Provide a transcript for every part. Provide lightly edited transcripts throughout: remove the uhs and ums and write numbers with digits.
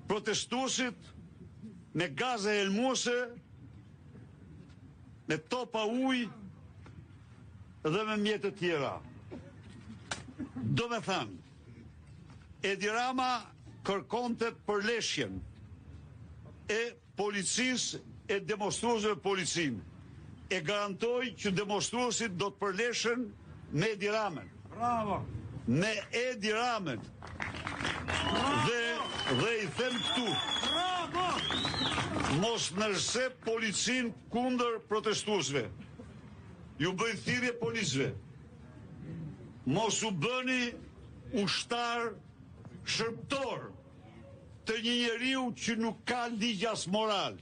protestuesit me gaze helmuese, me topa ujë dhe me mjetet tjera. Do me thënë, Edi Rama kërkonte përleshjen e policisë e demonstruesve policin. E garantoj që demonstruesit do të përleshen me Edi Ramen. Bravo! Me Edi Ramen. Dhe i them këtu. Bravo! Mos nërse policin kundër protestuesve. Ju bëjnë thirrje policëve. Mos u bëni ushtar shërbëtor të një njeriu që nuk ka ligj as moral.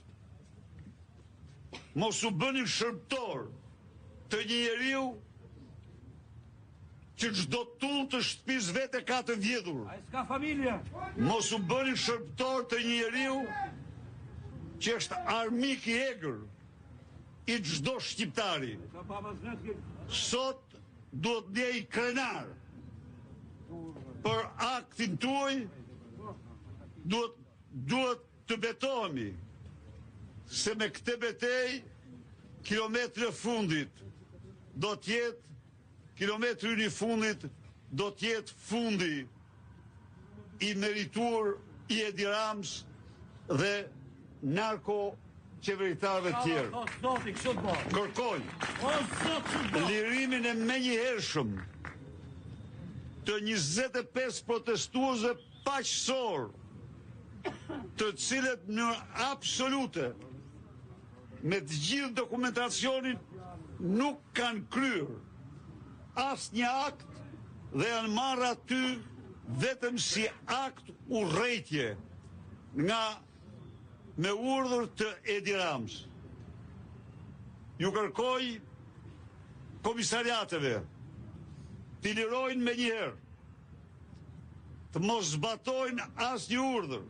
Mos u bëni shërbëtor të një njeriu që çdo tull të shtëpisë vete ka të vjedhur. Ai s'ka familje. Mos u bëni shërbëtor të një njeriu që është armik i egër i çdo shqiptari. Sot duhet ndjej krenar për aktin tuaj, duhet të betohemi se me këtë betej kilometri i fundit do t'jetë kilometri i fundit do t'jetë fundi i merituar i Edi Ramës dhe narko qeveritarëve tjerë. Kërkoj lirimin e menjëhershëm të 25 protestuesve paqësor, të cilët në absolute me të gjithë dokumentacionin nuk kanë kryer asnjë akt dhe janë marrë aty vetëm si akt urrëtie nga me urdhër të Edi Ramës. Ju kërkoj komisariateve t'i lirojnë me njëherë, të mos zbatojnë asnjë urdhër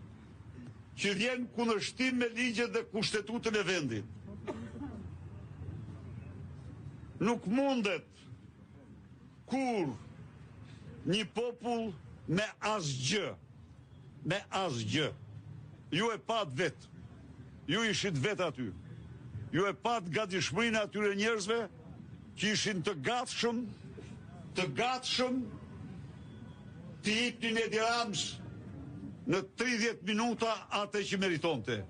që vjen kundërshtim me ligjet dhe kushtetutën e vendit. Nuk mundet kur një popull me asgjë, ju e pat vetë, ju ishit vetë aty, ju e pat gatishmërinë atyre njerëzve që ishin të gatshëm të jepnin Edi Ramës në 30 minuta atë që meritonte.